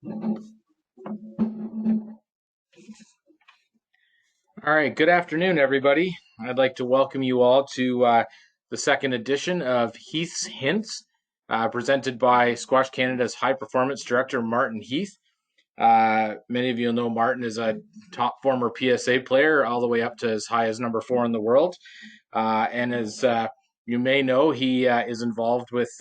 All right, good afternoon, everybody. I'd like to welcome you all to the second edition of Heath's Hints, presented by Squash Canada's High Performance Director, Martin Heath. Many of you know Martin is a top former PSA player, all the way up to as high as number 4 in the world. And as you may know, he is involved with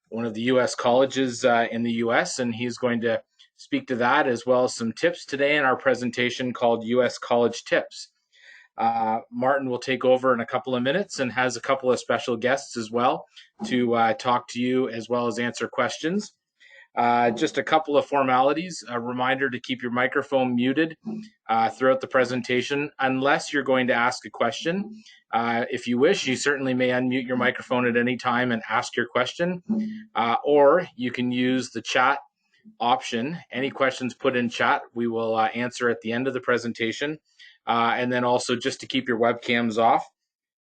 one of the U.S. colleges in the U.S., and he's going to speak to that as well as some tips today in our presentation called U.S. College Tips. Martin will take over in a couple of minutes and has a couple of special guests as well to talk to you as well as answer questions. Just a couple of formalities. A reminder to keep your microphone muted throughout the presentation unless you're going to ask a question. If you wish, you certainly may unmute your microphone at any time and ask your question, or you can use the chat option. Any questions put in chat, we will answer at the end of the presentation. And then also just to keep your webcams off.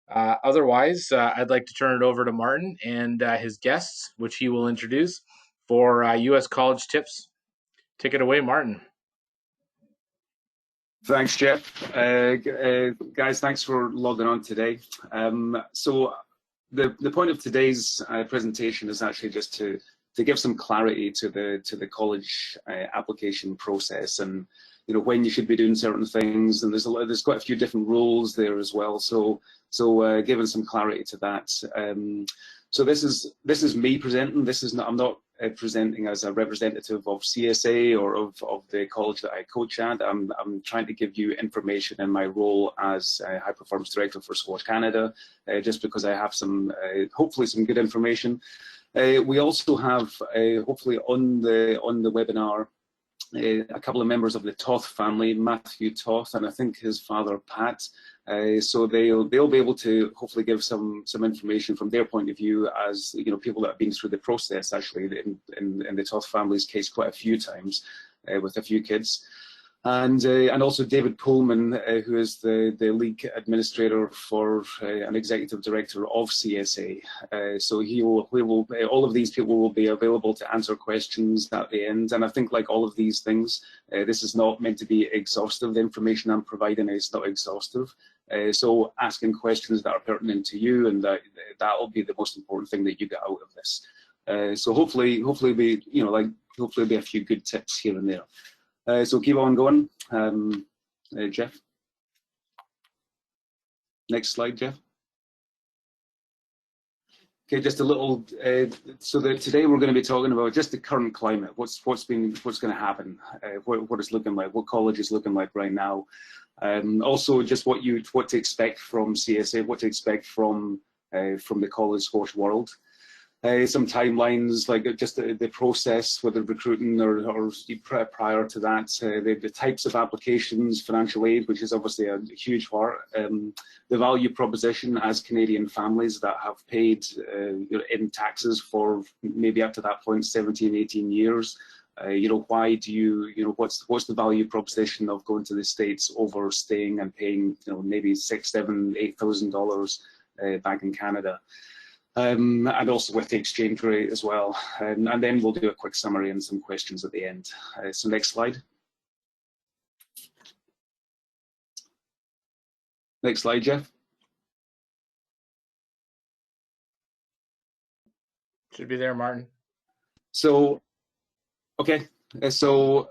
Otherwise, I'd like to turn it over to Martin and his guests, which he will introduce for U.S. college tips. Take it away, Martin. Thanks, Jeff. Guys, thanks for logging on today. So the point of today's presentation is actually just to give some clarity to the college application process, and when you should be doing certain things, and there's quite a few different rules there as well. So giving some clarity to that. So this is me presenting. I'm not presenting as a representative of CSA or of the college that I coach at. I'm trying to give you information in my role as a high performance director for Squash Canada, just because I have some hopefully some good information. We also have hopefully on the webinar a couple of members of the Toth family, Matthew Toth, and I think his father Pat. So they'll be able to hopefully give some information from their point of view, as people that have been through the process actually in the Toth family's case quite a few times with a few kids. And also David Pullman, who is the league administrator for an executive director of CSA. So all of these people will be available to answer questions at the end. And I think, like all of these things, this is not meant to be exhaustive. The information I'm providing is not exhaustive. So asking questions that are pertinent to you, and that will be the most important thing that you get out of this. So hopefully be a few good tips here and there. So keep on going, Jeff. Next slide, Jeff. Okay, just a little. Today we're going to be talking about just the current climate. What's going to happen? What it's looking like? What college is looking like right now? Also, just what to expect from CSA. What to expect from the college sports world. Some timelines, like just the process, whether recruiting or prior to that, the types of applications, financial aid, which is obviously a huge part, the value proposition as Canadian families that have paid in taxes for maybe up to that point 17, 18 years. Why do you, what's the value proposition of going to the States over staying and paying, maybe $6,000, $7,000, $8,000 back in Canada? And also with the exchange rate as well. And then we'll do a quick summary and some questions at the end. So next slide. Next slide, Jeff. Should be there, Martin. So, okay. So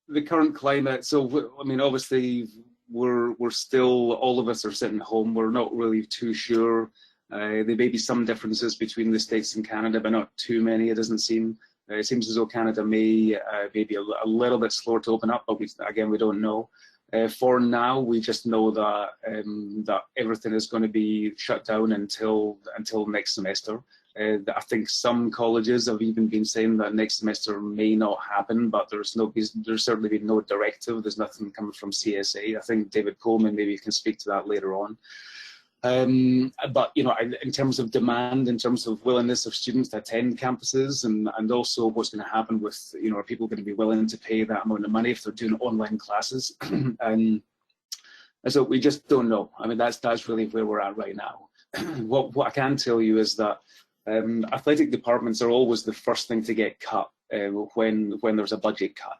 the current climate. So, I mean, obviously, we're still, all of us are sitting home. We're not really too sure. There may be some differences between the States and Canada, but not too many, it doesn't seem. It seems as though Canada may be a little bit slower to open up, but we don't know. For now, we just know that that everything is going to be shut down until next semester. I think some colleges have even been saying that next semester may not happen, but there's certainly been no directive. There's nothing coming from CSA. I think David Coleman maybe can speak to that later on. But in terms of demand, in terms of willingness of students to attend campuses, and also what's going to happen with, are people going to be willing to pay that amount of money if they're doing online classes? And so we just don't know. I mean, that's really where we're at right now. What I can tell you is that athletic departments are always the first thing to get cut when there's a budget cut.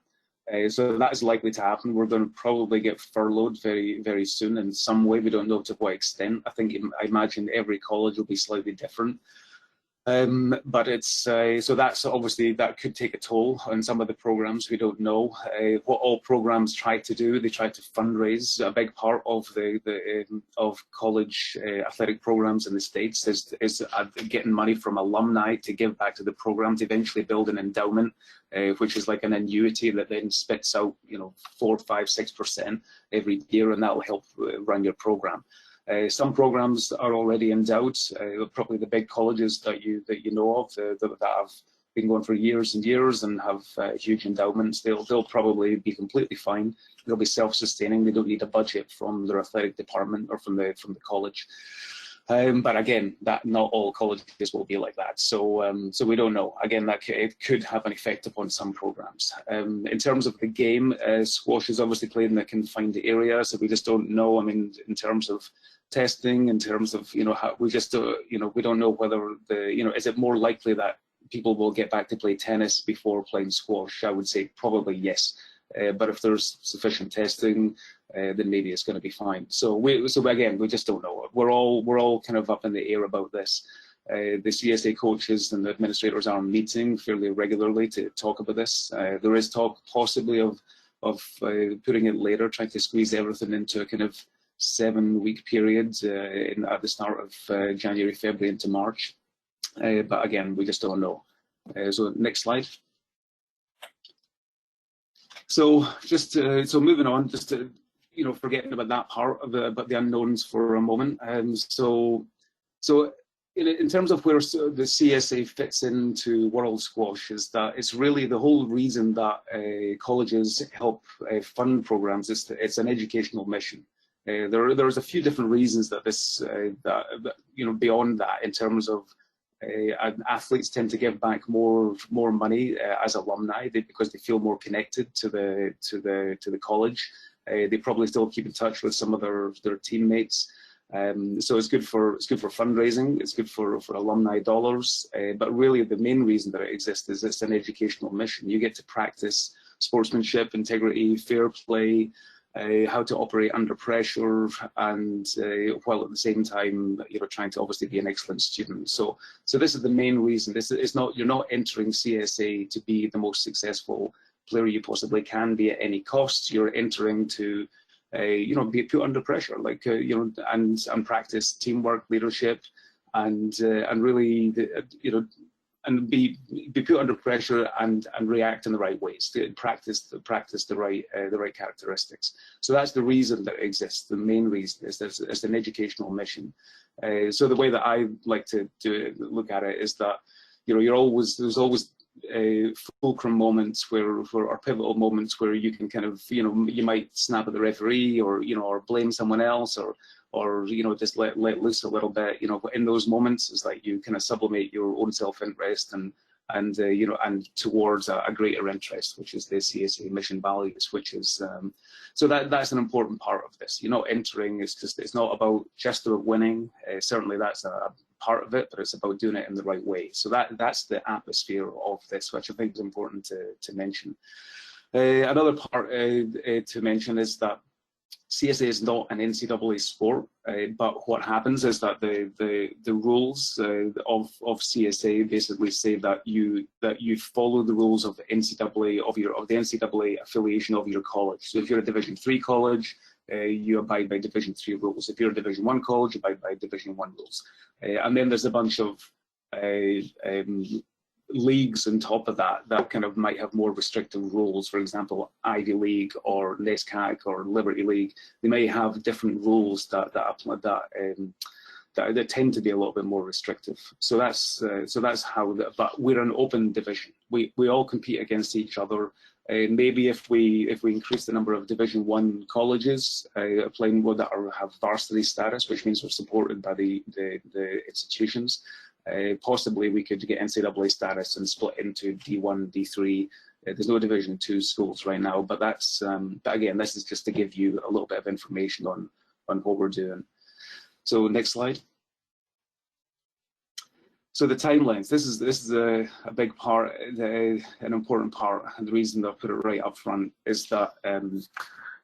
So that is likely to happen. We're going to probably get furloughed very, very soon in some way. We don't know to what extent. I imagine every college will be slightly different. But it's so that's obviously that could take a toll on some of the programs. We don't know what all programs try to do. They try to fundraise. A big part of of college athletic programs in the States is getting money from alumni to give back to the program to eventually build an endowment, which is like an annuity that then spits out 4, 5, 6% every year, and that will help run your program. Some programs are already endowed, probably the big colleges that you know of that have been going for years and years and have huge endowments. They'll probably be completely fine. They'll be self-sustaining. They don't need a budget from their athletic department or from the college. But again, that not all colleges will be like that. So we don't know. Again, it could have an effect upon some programs. In terms of the game, squash is obviously played in a confined area, so we just don't know. I mean, in terms of testing, in terms of how we just we don't know whether is it more likely that people will get back to play tennis before playing squash? I would say probably yes. But if there's sufficient testing, then maybe it's going to be fine. So again, we just don't know. We're all kind of up in the air about this. The CSA coaches and the administrators are meeting fairly regularly to talk about this. There is talk possibly of putting it later, trying to squeeze everything into a kind of 7-week period at the start of January, February into March. But again, we just don't know. So next slide. So just so moving on, just to forgetting about that part of about the unknowns for a moment. So in terms of where the CSA fits into World Squash is that it's really the whole reason that colleges help fund programs. It's an educational mission. There's a few different reasons that this beyond that in terms of athletes tend to give back more money as alumni because they feel more connected to the college. They probably still keep in touch with some of their teammates. So it's good for fundraising. It's good for alumni dollars. But really, the main reason that it exists is it's an educational mission. You get to practice sportsmanship, integrity, fair play, how to operate under pressure, and while at the same time trying to obviously be an excellent student. So this is the main reason. You're not entering CSA to be the most successful player you possibly can be at any cost. You're entering to be put under pressure, and practice teamwork, leadership, and really and be put under pressure and react in the right ways, to practice the right characteristics. So that's the reason that it exists. The main reason is that it's an educational mission. So the way that I like to look at it is that there's always fulcrum moments or pivotal moments where you can kind of you might snap at the referee or blame someone else or just let loose a little bit. But in those moments is like you kind of sublimate your own self-interest and towards a greater interest, which is the CSA mission values, which is so that's an important part of this. Entering it's not about just about winning. Certainly that's a part of it, but it's about doing it in the right way. So that's the atmosphere of this, which I think is important to mention. Another part to mention is that CSA is not an NCAA sport, but what happens is that the rules of CSA basically say that you follow the rules of the NCAA of the NCAA affiliation of your college. So if you're a Division III college, you abide by Division III rules. If you're a Division I college, you abide by Division I rules. And then there's a bunch of leagues on top of that kind of might have more restrictive rules. For example, Ivy League or NESCAC or Liberty League, they may have different rules that tend to be a little bit more restrictive. So that's how. But we're an open division. We all compete against each other. Maybe if we increase the number of Division I colleges playing that have varsity status, which means we're supported by the institutions, possibly we could get NCAA status and split into D1, D3. There's no Division II schools right now, but that's but again, this is just to give you a little bit of information on what we're doing. So next slide. So the timelines. This is a big part, an important part, and the reason I put it right up front is that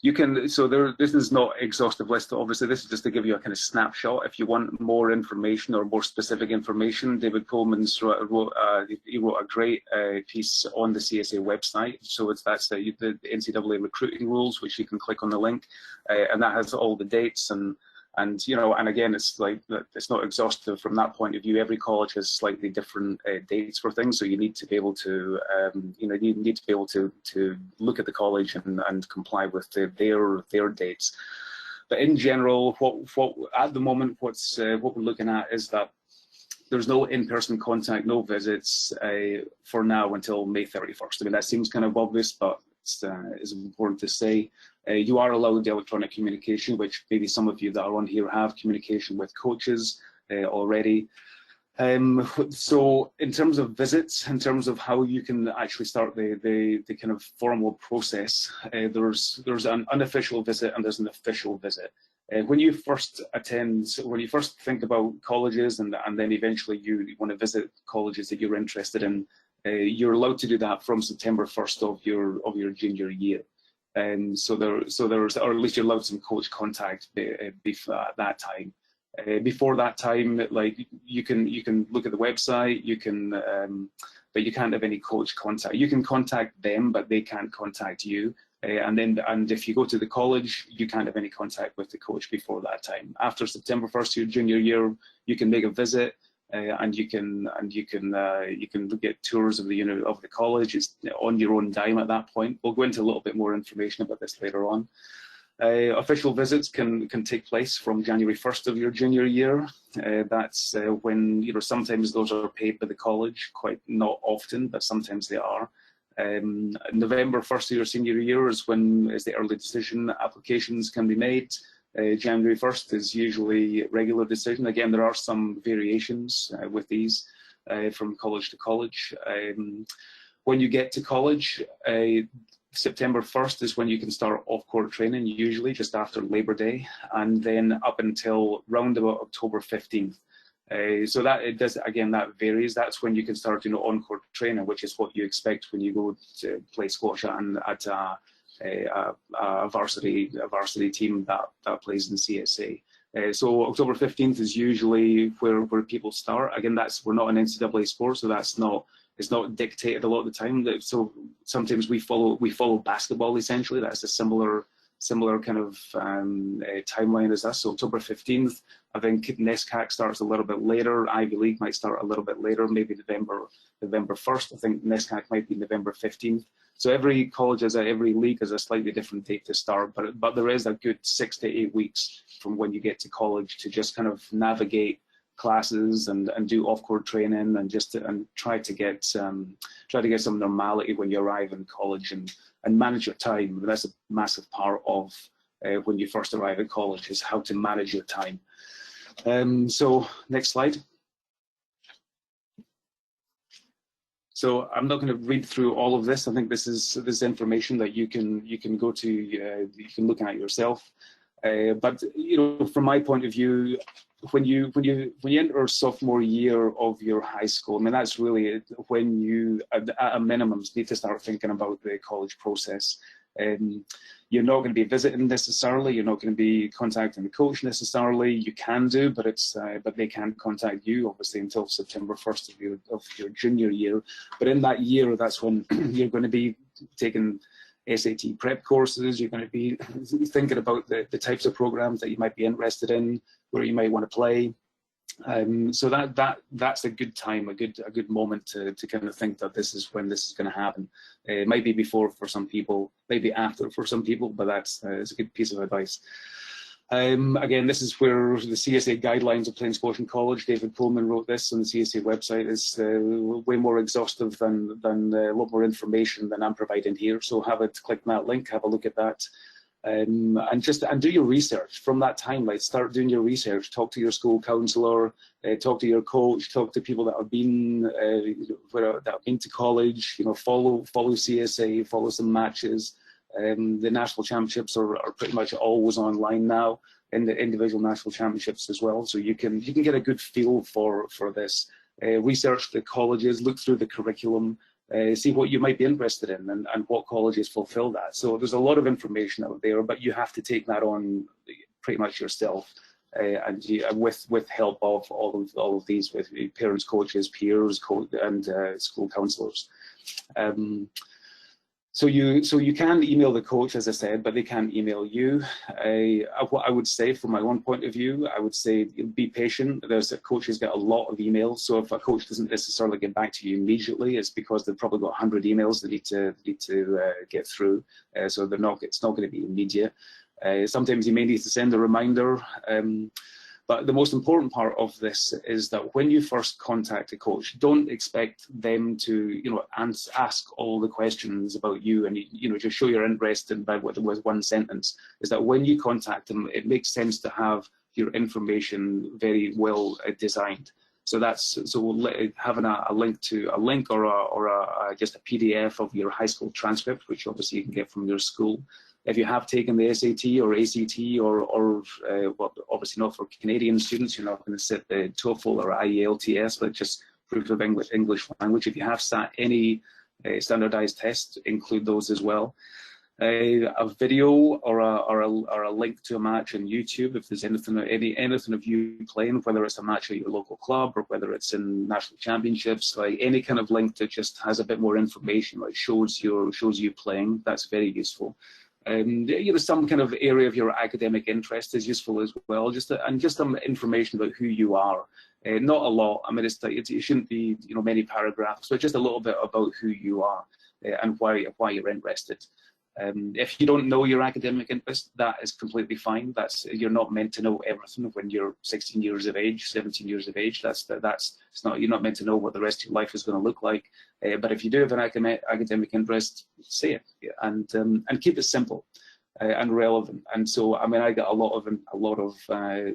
you can. So this is not exhaustive list. Obviously, this is just to give you a kind of snapshot. If you want more information or more specific information, David Pullman wrote a great piece on the CSA website. So that's the NCAA recruiting rules, which you can click on the link, and that has all the dates and you know, and again, it's like it's not exhaustive from that point of view. Every college has slightly different dates for things, so you need to be able to, you know, you need to be able to look at the college and comply with their dates. But in general, what at the moment, what we're looking at is that there's no in-person contact, no visits for now until May 31st. I mean, that seems kind of obvious, but it's important to say. You are allowed electronic communication, which maybe some of you that are on here have communication with coaches already. So in terms of visits, in terms of how you can actually start the kind of formal process, there's an unofficial visit and there's an official visit. When you first think about colleges and then eventually you want to visit colleges that you're interested in, you're allowed to do that from September 1st of your junior year. So there's, or at least you're allowed some coach contact before at that time. Before that time, like you can look at the website, you can, but you can't have any coach contact. You can contact them, but they can't contact you. And if you go to the college, you can't have any contact with the coach before that time. After September 1st, your junior year, you can make a visit. And you can get tours of the college. It's on your own dime at that point. We'll go into a little bit more information about this later on. Official visits can take place from January 1st of your junior year. That's when, you know, sometimes those are paid by the college, quite not often, but sometimes they are. November 1st of your senior year is the early decision applications can be made. January 1st is usually regular decision. Again, there are some variations with these from college to college. When you get to college, September 1st is when you can start off-court training, usually just after Labor Day, and then up until round about October 15th. So that varies. That's when you can start doing on-court training, which is what you expect when you go to play squash at a varsity team that plays in CSA. So October 15th is usually where people start. Again, we're not an NCAA sport, so it's not dictated a lot of the time. So sometimes we follow basketball essentially. That's a similar kind of timeline as us. So October 15th, I think NESCAC starts a little bit later. Ivy League might start a little bit later, maybe November 1st. I think NESCAC might be November 15th. So every college every league has a slightly different date to start, but there is a good 6 to 8 weeks from when you get to college to just kind of navigate classes and do off-court training and try to get some normality when you arrive in college and manage your time. That's a massive part of when you first arrive at college, is how to manage your time. So next slide. So I'm not going to read through all of this. I think this is information that you can go to, you can look at yourself. But you know, from my point of view, when you enter sophomore year of your high school, I mean, that's really when you, at a minimum, need to start thinking about the college process. You're not going to be visiting necessarily. You're not going to be contacting the coach necessarily. You can do, but they can't contact you obviously until September 1st of your junior year. But in that year, that's when you're going to be taking SAT prep courses. You're going to be thinking about the types of programs that you might be interested in, where you might want to play. So that's a good time, a good moment to kind of think that this is when this is going to happen. It might be before for some people, maybe after for some people, but it's a good piece of advice. Again, this is where the CSA guidelines of playing squash in college. David Pullman wrote this on the CSA website. It's way more exhaustive than a lot more information than I'm providing here. So click that link, have a look at that. And do your research from that time. Like, start doing your research. Talk to your school counselor. Talk to your coach. Talk to people that have been to college. You know, follow CSA. Follow some matches. The national championships are pretty much always online now, and the individual national championships as well. So you can get a good feel for this. research the colleges, look through the curriculum, see what you might be interested in and what colleges fulfill that. So there's a lot of information out there, but you have to take that on pretty much yourself, and with help of all of these, with parents, coaches, peers, and school counsellors. So you can email the coach, as I said, but they can't email you. What I would say from my own point of view, I would say be patient. Coaches get a lot of emails, so if a coach doesn't necessarily get back to you immediately, it's because they've probably got 100 emails they need to get through. So it's not going to be immediate. Sometimes you may need to send a reminder. But the most important part of this is that when you first contact a coach, don't expect them to, ask all the questions about you and, just show your interest in with one sentence. Is that when you contact them, it makes sense to have your information very well designed. So having a link or just a PDF of your high school transcript, which obviously you can get from your school. If you have taken the SAT or ACT well, obviously not for Canadian students, you're not going to sit the TOEFL or IELTS, but just proof of English language. If you have sat any standardized tests, include those as well. A video or a link to a match on YouTube, if there's anything of you playing, whether it's a match at your local club or whether it's in national championships, like any kind of link that just has a bit more information, like shows you playing, that's very useful. Some kind of area of your academic interest is useful as well, just some information about who you are. Not a lot. I mean, it shouldn't be many paragraphs, but just a little bit about who you are and why you're interested. If you don't know your academic interest, that is completely fine. You're not meant to know everything when you're 16 years of age, 17 years of age. You're not meant to know what the rest of your life is going to look like. But if you do have an academic interest, say it, and keep it simple and relevant. And so, I mean, I get a lot of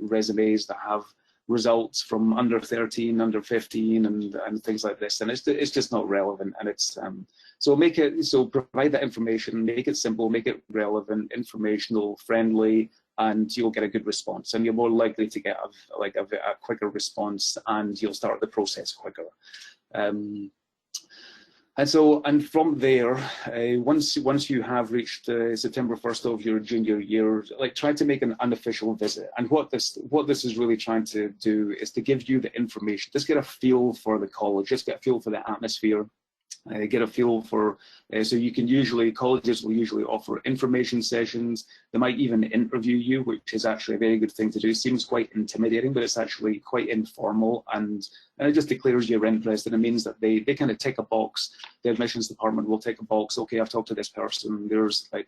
resumes that have results from under 13, under 15, and things like this, and it's just not relevant. And it's so provide that information, make it simple, make it relevant, informational, friendly, and you'll get a good response, and you're more likely to get a quicker response, and you'll start the process quicker. And from there, once you have reached September 1st of your junior year, try to make an unofficial visit. And what this is really trying to do is to give you the information. Just get a feel for the college. Just get a feel for the atmosphere. Get a feel for, so colleges will usually offer information sessions. They might even interview you, which is actually a very good thing to do. It seems quite intimidating, but it's actually quite informal, and it just declares your interest, and it means that they kind of tick a box. The admissions department will tick a box. Okay, I've talked to this person.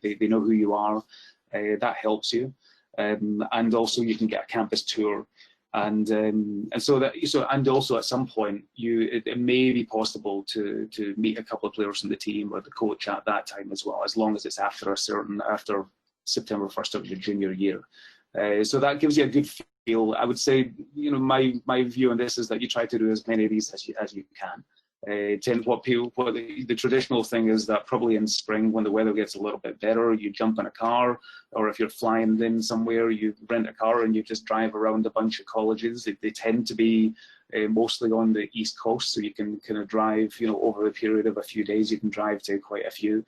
They know who you are. That helps you, and also you can get a campus tour. And also at some point it may be possible to meet a couple of players from the team or the coach at that time as well, as long as it's after September 1st of your junior year. So that gives you a good feel. I would say, my view on this is that you try to do as many of these as you can. The traditional thing is that probably in spring, when the weather gets a little bit better, you jump in a car, or if you're flying in somewhere, you rent a car and you just drive around a bunch of colleges. They tend to be mostly on the East Coast, so you can kind of drive, over a period of a few days, you can drive to quite a few.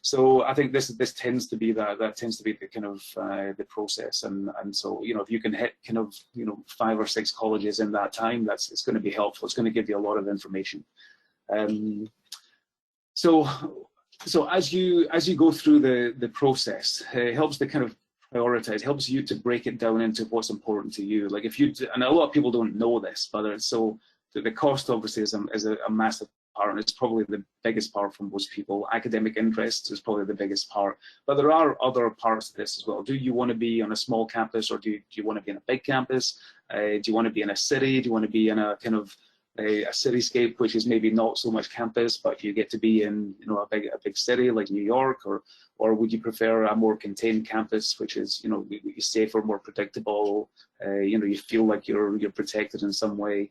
So I think this tends to be that tends to be the kind of the process, and so if you can hit kind of 5 or 6 colleges in that time, it's going to be helpful. It's going to give you a lot of information. So as you go through the process, it helps to kind of prioritize, helps you to break it down into what's important to you. Like and a lot of people don't know this, but the cost obviously is a massive part, and it's probably the biggest part for most people. Academic interest is probably the biggest part, but there are other parts of this as well. Do you want to be on a small campus, or do you want to be in a big campus? Do you want to be in a city? Do you want to be in a kind of a cityscape, which is maybe not so much campus, but you get to be in a big city like New York, or would you prefer a more contained campus, which is safer, more predictable? You feel like you're protected in some way.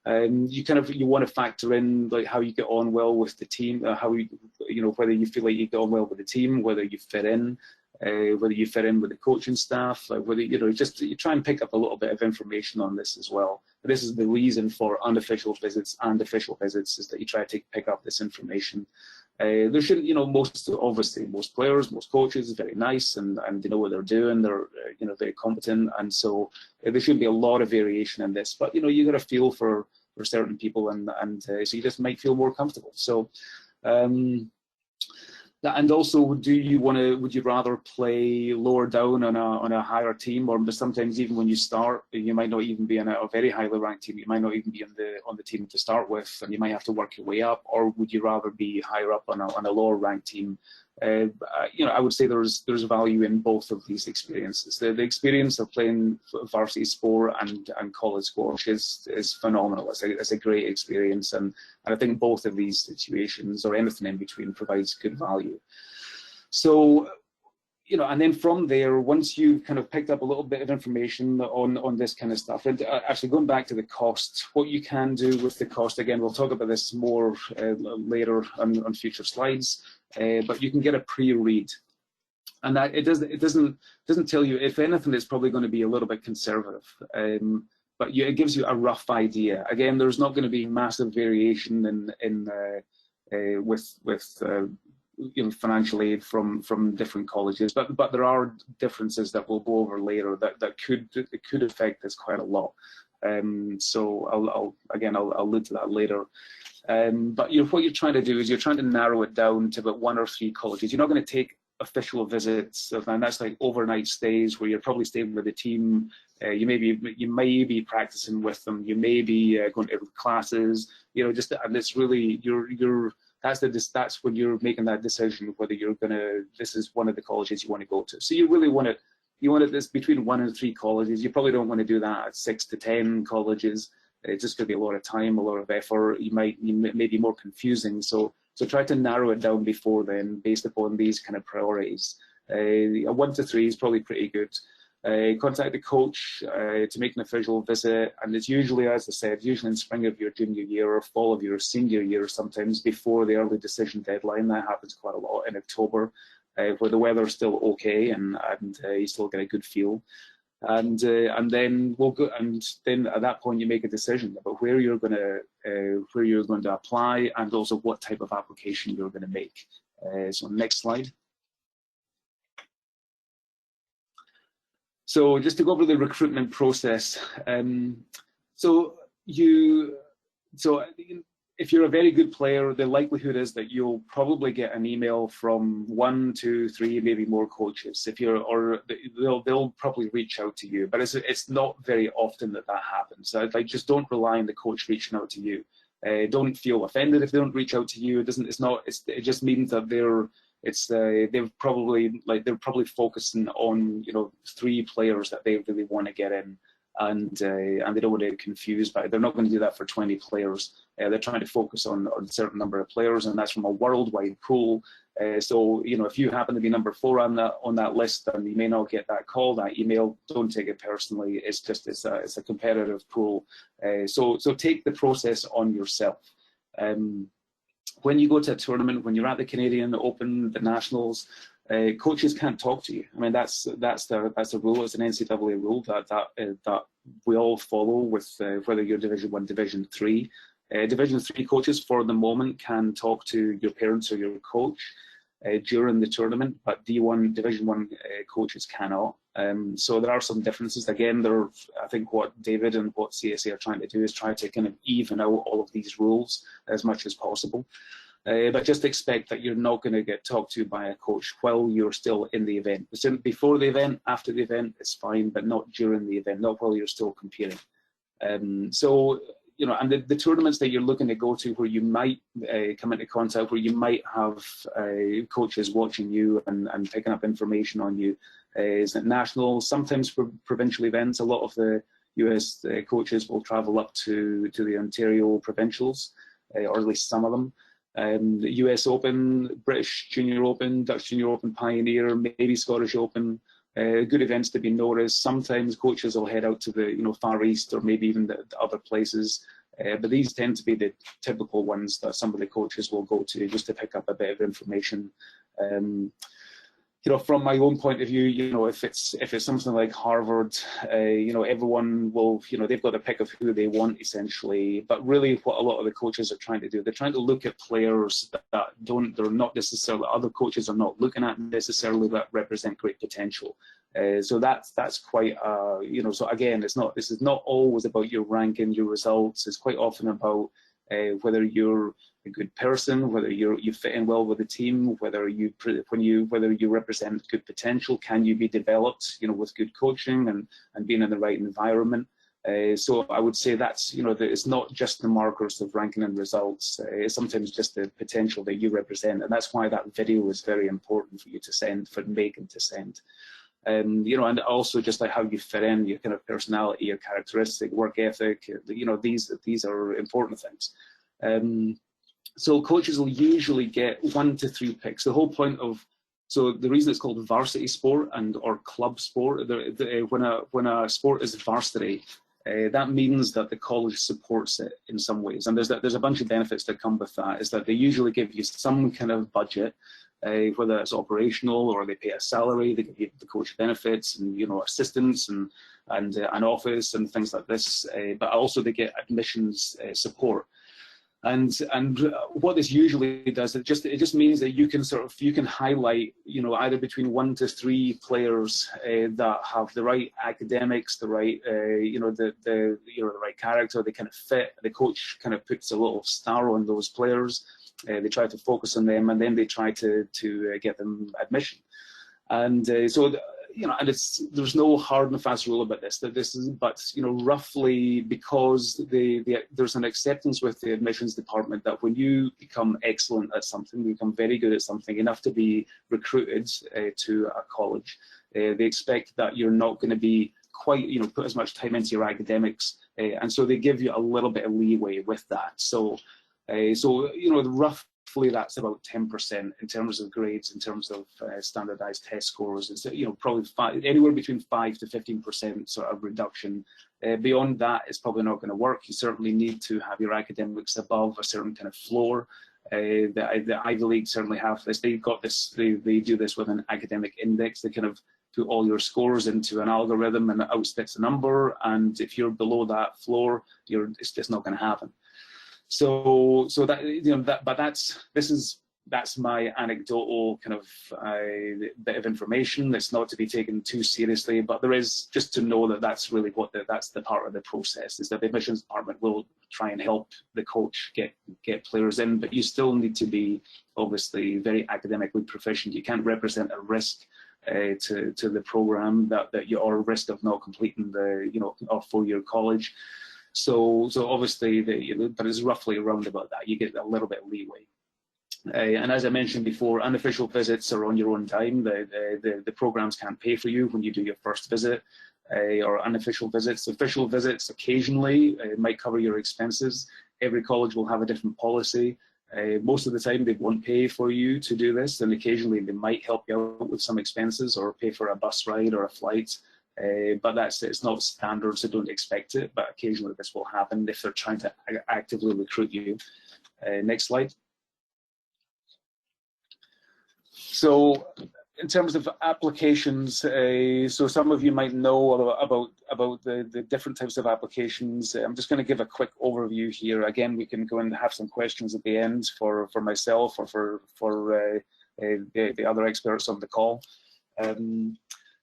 You want to factor in like how you get on well with the team, whether you feel like you get on well with the team, whether you fit in. whether you fit in with the coaching staff, whether, just you try and pick up a little bit of information on this as well. But this is the reason for unofficial visits and official visits, is that you try to pick up this information. There shouldn't, obviously most players, most coaches, very nice, and they know what they're doing. They're, very competent, and so there shouldn't be a lot of variation in this. But you got a feel for certain people, and so you just might feel more comfortable. So. And also, would you rather play lower down on a higher team, or sometimes even when you start, you might not even be on a very highly ranked team. You might not even be on the team to start with, and you might have to work your way up. Or would you rather be higher up on a lower ranked team? I would say there's value in both of these experiences. The experience of playing varsity sport and college squash is phenomenal. It's a great experience, and I think both of these situations, or anything in between, provides good value. So, and then from there, once you've kind of picked up a little bit of information on this kind of stuff, and actually going back to the cost, what you can do with the cost, again, we'll talk about this more later on future slides, but you can get a pre-read. And that it doesn't tell you, if anything, it's probably going to be a little bit conservative. But it gives you a rough idea. Again, there's not going to be massive variation with financial aid from different colleges, but there are differences that we'll go over later that could affect this quite a lot. So I'll allude to that later. But what you're trying to do is you're trying to narrow it down to about 1 or 3 colleges. You're not going to take official visits, and that's like overnight stays where you're probably staying with the team. You may be practicing with them. You may be going to classes. And it's really that's when you're making that decision whether this is one of the colleges you want to go to. So you really want it this between 1 and 3 colleges. You probably don't want to do that at 6 to 10 colleges. It's just going to be a lot of time, a lot of effort. You may be more confusing. So try to narrow it down before then, based upon these kind of priorities. 1 to 3 is probably pretty good. Contact the coach to make an official visit, and it's usually, as I said, usually in spring of your junior year or fall of your senior year, sometimes before the early decision deadline. That happens quite a lot in October, where the weather's still okay and you still get a good feel. And then we'll go, and then at that point you make a decision about where you're going to apply, and also what type of application you're going to make. So next slide. So just to go over the recruitment process. So if you're a very good player, the likelihood is that you'll probably get an email from 1, 2, 3, maybe more coaches. They'll probably reach out to you, but it's not very often that happens. So just don't rely on the coach reaching out to you. Don't feel offended if they don't reach out to you. It just means that they're probably focusing on 3 players that they really want to get in, and they don't want to get confused by it. They're not going to do that for 20 players. They're trying to focus on a certain number of players, and that's from a worldwide pool. So if you happen to be number 4 on that list, and you may not get that call, that email, don't take it personally. It's a competitive pool. So take the process on yourself. When you go to a tournament, when you're at the Canadian Open, the Nationals, coaches can't talk to you. I mean, that's the rule. It's an NCAA rule that we all follow, with whether you're Division 1, Division 3. Division 3 coaches, for the moment, can talk to your parents or your coach during the tournament, but Division 1 coaches cannot. So there are some differences. Again, I think what David and what CSA are trying to do is try to kind of even out all of these rules as much as possible. But just expect that you're not going to get talked to by a coach while you're still in the event. Before the event, after the event, it's fine, but not during the event, not while you're still competing. And the tournaments that you're looking to go to, where you might come into contact, where you might have coaches watching you and picking up information on you, is at national, sometimes for provincial events. A lot of the US coaches will travel up to the Ontario provincials, or at least some of them. The US Open, British Junior Open, Dutch Junior Open, Pioneer, maybe Scottish Open, good events to be noticed. Sometimes coaches will head out to the Far East, or maybe even the other places. But these tend to be the typical ones that some of the coaches will go to just to pick up a bit of information. from my own point of view, if it's something like Harvard, everyone will, they've got to pick of who they want essentially. But really, what a lot of the coaches are trying to do, they're trying to look at players that they're not necessarily, other coaches are not looking at necessarily, that represent great potential. So that's quite, so again, this is not always about your ranking, your results. It's quite often about whether you're a good person, whether you fit in well with the team, whether you represent good potential, can you be developed, with good coaching and being in the right environment. So I would say that's, that it's not just the markers of ranking and results. It's sometimes just the potential that you represent, and that's why that video is very important for you to send, for Megan to send. And also just like how you fit in, your kind of personality, your characteristic, work ethic, these are important things. So coaches will usually get 1 to 3 picks. The whole point of, so the reason it's called varsity sport or club sport, when a sport is varsity, that means that the college supports it in some ways. And there's a bunch of benefits that come with that, is that they usually give you some kind of budget, whether it's operational or they pay a salary, they give you the coach benefits and assistants and an office and things like this. But also they get admissions support. And what this usually does, it just means that you can highlight, either between 1 to 3 players that have the right academics, the right the right character, they kind of fit. The coach kind of puts a little star on those players. They try to focus on them, and then they try to get them admission. And and there's no hard and fast rule about this. But roughly, because there's an acceptance with the admissions department that when you become excellent at something, you become very good at something, enough to be recruited to a college, they expect that you're not going to be quite, put as much time into your academics, and so they give you a little bit of leeway with that. So roughly that's about 10% in terms of grades, in terms of standardized test scores. It's probably anywhere between 5 to 15% sort of reduction. Beyond that, it's probably not going to work. You certainly need to have your academics above a certain kind of floor. The Ivy League certainly have this. They've got this. They do this with an academic index. They kind of put all your scores into an algorithm, and it outspits a number. And if you're below that floor, it's just not going to happen. So that, but that's my anecdotal kind of bit of information. It's not to be taken too seriously, but there is, just to know that that's really that's the part of the process, is that the admissions department will try and help the coach get players in, but you still need to be obviously very academically proficient. You can't represent a risk to the program that you are at risk of not completing the a 4-year college. So obviously, but it's roughly around about that. You get a little bit of leeway. And as I mentioned before, unofficial visits are on your own time. The programs can't pay for you when you do your first visit, or unofficial visits. Official visits occasionally might cover your expenses. Every college will have a different policy. Most of the time they won't pay for you to do this, and occasionally they might help you out with some expenses or pay for a bus ride or a flight. But it's not standard, so don't expect it. But occasionally this will happen if they're trying to actively recruit you. Next slide. So in terms of applications, so some of you might know about the different types of applications. I'm just going to give a quick overview here. Again, we can go and have some questions at the end for myself or for the other experts on the call.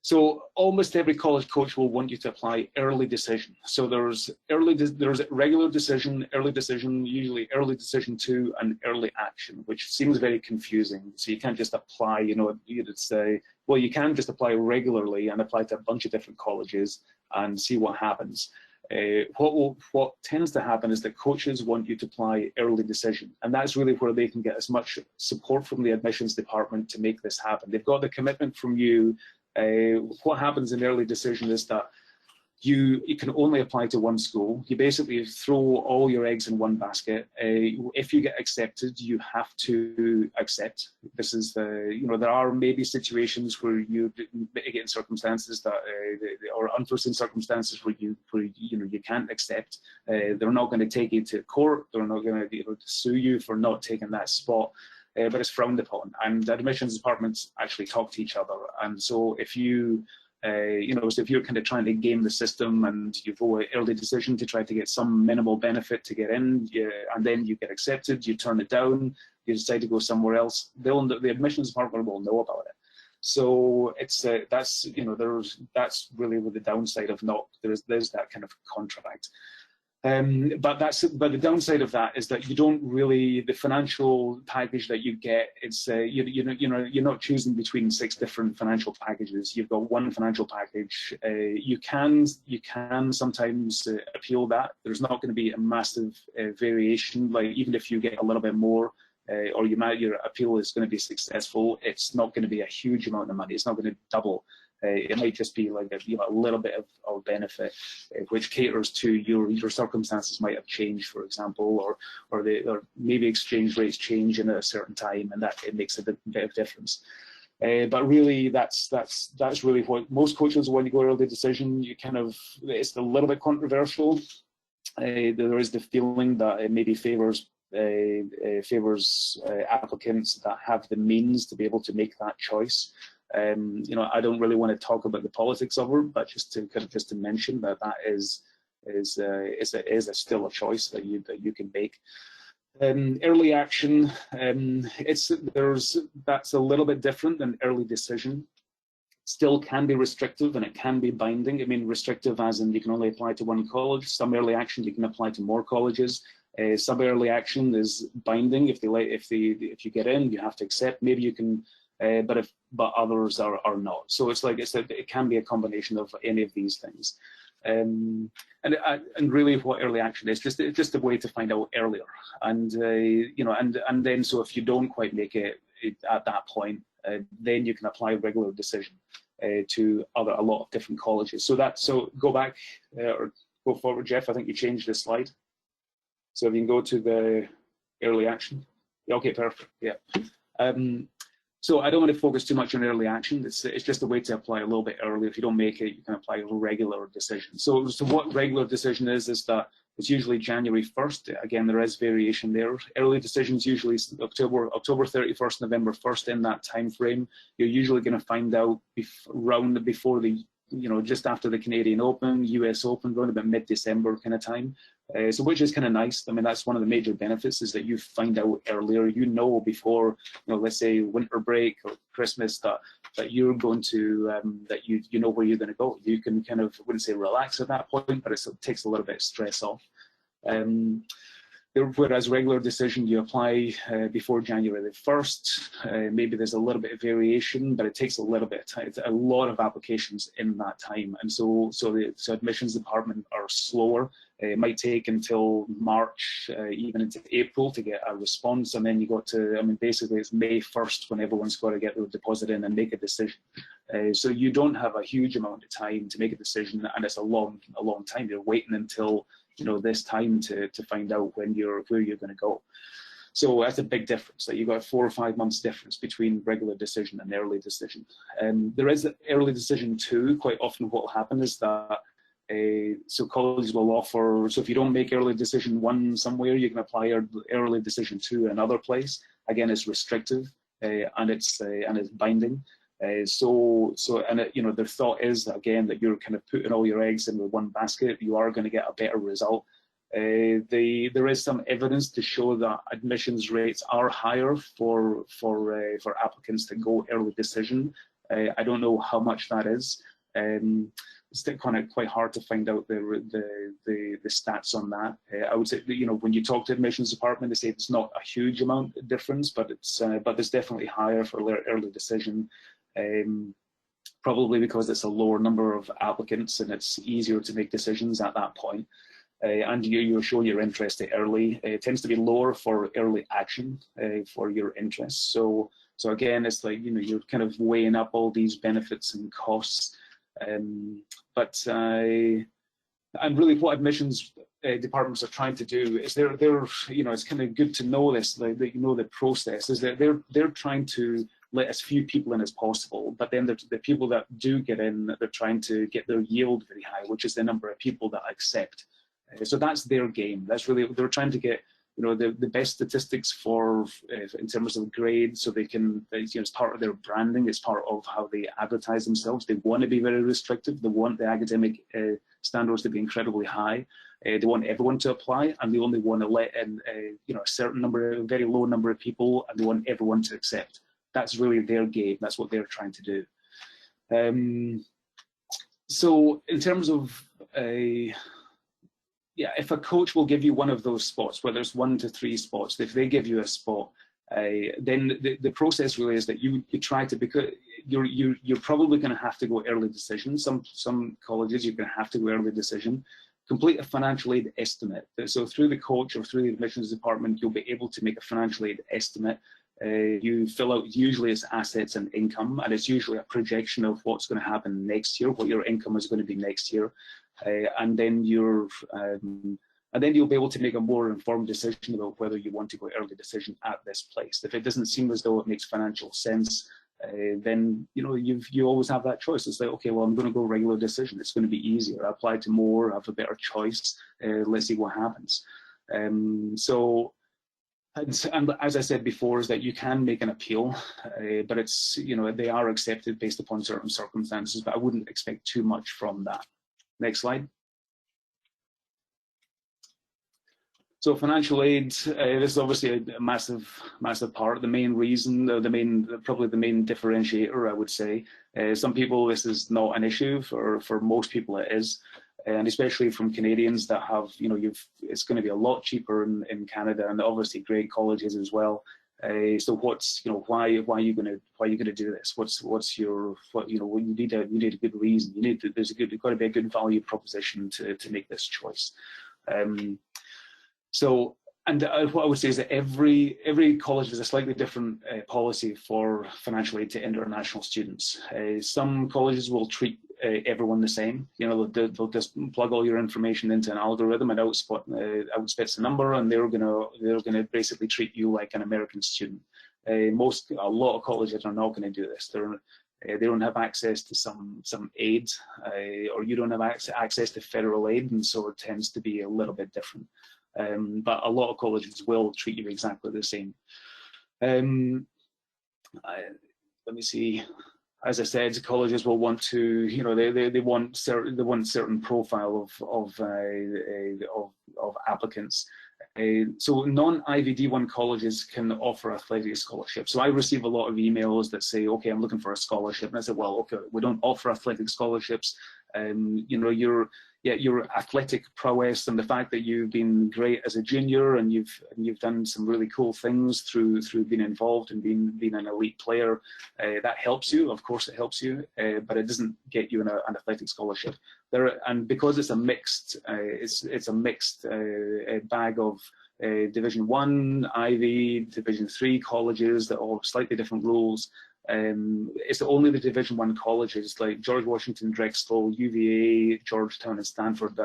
So almost every college coach will want you to apply early decision. So there's regular decision, early decision, usually early decision 2, and early action, which seems very confusing. So you can't just apply, you'd say, well, you can just apply regularly and apply to a bunch of different colleges and see what happens. What tends to happen is that coaches want you to apply early decision, and that's really where they can get as much support from the admissions department to make this happen. They've got the commitment from you. What happens in early decision is that you can only apply to one school. You basically throw all your eggs in one basket. If you get accepted, you have to accept. This is there are maybe situations where you get in circumstances that or unforeseen circumstances where you can't accept. They're not going to take you to court. They're not going to be able to sue you for not taking that spot. but it's frowned upon. And admissions departments actually talk to each other. And so if you, so if you're kind of trying to game the system and you vote an early decision to try to get some minimal benefit to get in, and then you get accepted, you turn it down, you decide to go somewhere else, the admissions department will know about it. So it's that's that's really with the downside of not there's that kind of contract. But the downside of that is that you don't really, the financial package that you get, it's you're not choosing between 6 different financial packages. You've got one financial package. You can sometimes appeal that. There's not going to be a massive variation. Like even if you get a little bit more, or your appeal is going to be successful, it's not going to be a huge amount of money. It's not going to double. It might just be like a little bit of benefit, which caters to your circumstances might have changed, for example, or maybe exchange rates change in a certain time, and that it makes a bit of difference. But really, that's really what most coaches, when you go early decision, it's a little bit controversial. There is the feeling that it maybe favors applicants that have the means to be able to make that choice. I don't really want to talk about the politics of it, but just to mention that is still a choice that you can make. Early action, that's a little bit different than early decision. Still can be restrictive and it can be binding. I mean, restrictive as in you can only apply to one college. Some early action you can apply to more colleges. Some early action is binding. If you get in, you have to accept. Maybe you can. But others are not. So it can be a combination of any of these things, and really what early action is just a way to find out earlier, and then so if you don't quite make it at that point, then you can apply regular decision to a lot of different colleges. So go back or go forward, Jeff. I think you changed this slide. So if you can go to the early action. Okay, perfect. Yeah. So I don't want to focus too much on early action. It's just a way to apply a little bit early. If you don't make it, you can apply a regular decision. So what regular decision is that it's usually January 1st. Again, there is variation there. Early decisions usually October 31st, November 1st, in that time frame. You're usually going to find out before just after the Canadian Open, US Open, around about mid-December kind of time. So which is kind of nice. I mean, that's one of the major benefits, is that you find out earlier, before, let's say winter break or Christmas, that you're going to, that you know where you're going to go. You can kind of, I wouldn't say relax at that point, but it takes a little bit of stress off. Whereas regular decision, you apply before January the 1st. Maybe there's a little bit of variation, but it takes a little bit of time. It's a lot of applications in that time. And so admissions department are slower. It might take until March, even into April, to get a response. And then basically it's May 1st when everyone's got to get their deposit in and make a decision. So you don't have a huge amount of time to make a decision, and it's a long time. You're waiting until this time to find out where you're going to go. So that's a big difference. That you've got 4 or 5 months difference between regular decision and early decision. There is early decision too. Quite often what will happen is that so colleges will offer, so if you don't make early decision 1 somewhere, you can apply early decision 2 another place. Again, it's restrictive and it's binding. The thought is again that you're kind of putting all your eggs in with one basket. You are going to get a better result. There is some evidence to show that admissions rates are higher for applicants to go early decision. I don't know how much that is. It's kind of quite hard to find out the stats on that. I would say that, when you talk to admissions department, they say it's not a huge amount of difference, but it's definitely higher for early decision. Probably because it's a lower number of applicants and it's easier to make decisions at that point. And you're showing your interest early. It tends to be lower for early action for your interest. So again, it's like, you're kind of weighing up all these benefits and costs. And really what admissions departments are trying to do is they're it's kind of good to know this, like, the process is that they're trying to let as few people in as possible, but then the people that do get in, they're trying to get their yield very high, which is the number of people that accept. So that's their game. That's really, they're trying to get the best statistics for in terms of grade, so they can, it's part of their branding, it's part of how they advertise themselves. They want to be very restrictive. They want the academic standards to be incredibly high. They want everyone to apply, and they only want to let in a certain number, a very low number of people, and they want everyone to accept. That's really their game. That's what they're trying to do. So in terms of if a coach will give you one of those spots, whether it's 1 to 3 spots, if they give you a spot, then the process really is that you try to, because you're probably going to have to go early decision. Some colleges you're going to have to go early decision. Complete a financial aid estimate. So through the coach or through the admissions department, you'll be able to make a financial aid estimate. You fill out, usually it's assets and income, and it's usually a projection of what's going to happen next year, what your income is going to be next year, and then you'll be able to make a more informed decision about whether you want to go early decision at this place. If it doesn't seem as though it makes financial sense, then you always have that choice. It's like, okay, well, I'm going to go regular decision. It's going to be easier. I apply to more, I have a better choice. Let's see what happens. And as I said before, is that you can make an appeal, but it's, they are accepted based upon certain circumstances, but I wouldn't expect too much from that. Next slide. So financial aid, this is obviously a massive part. The main reason, probably the main differentiator, I would say. Some people, this is not an issue. For most people, it is, and especially from Canadians that have, it's going to be a lot cheaper in Canada, and obviously great colleges as well. So what's, why are you going to do this? You need a good reason. There's got to be a good value proposition to make this choice. What I would say is that every college has a slightly different policy for financial aid to international students. Some colleges will treat everyone the same. They'll just plug all your information into an algorithm and outspits a number, and they're gonna basically treat you like an American student. A lot of colleges are not going to do this. They don't have access to some aid, or you don't have access to federal aid, and so it tends to be a little bit different. But a lot of colleges will treat you exactly the same. Let me see. As I said, colleges will want to, they want certain profile of applicants. So non-IVD1 colleges can offer athletic scholarships. So I receive a lot of emails that say, okay, I'm looking for a scholarship. And I said, well, okay, we don't offer athletic scholarships. Your athletic prowess and the fact that you've been great as a junior and you've done some really cool things through being involved and being an elite player, that helps you. Of course, it helps you, but it doesn't get you an athletic scholarship. And because it's a mixed, bag of Division 1, Ivy, Division 3 colleges that all have slightly different rules. It's only the Division 1 colleges like George Washington, Drexel, UVA, Georgetown, and Stanford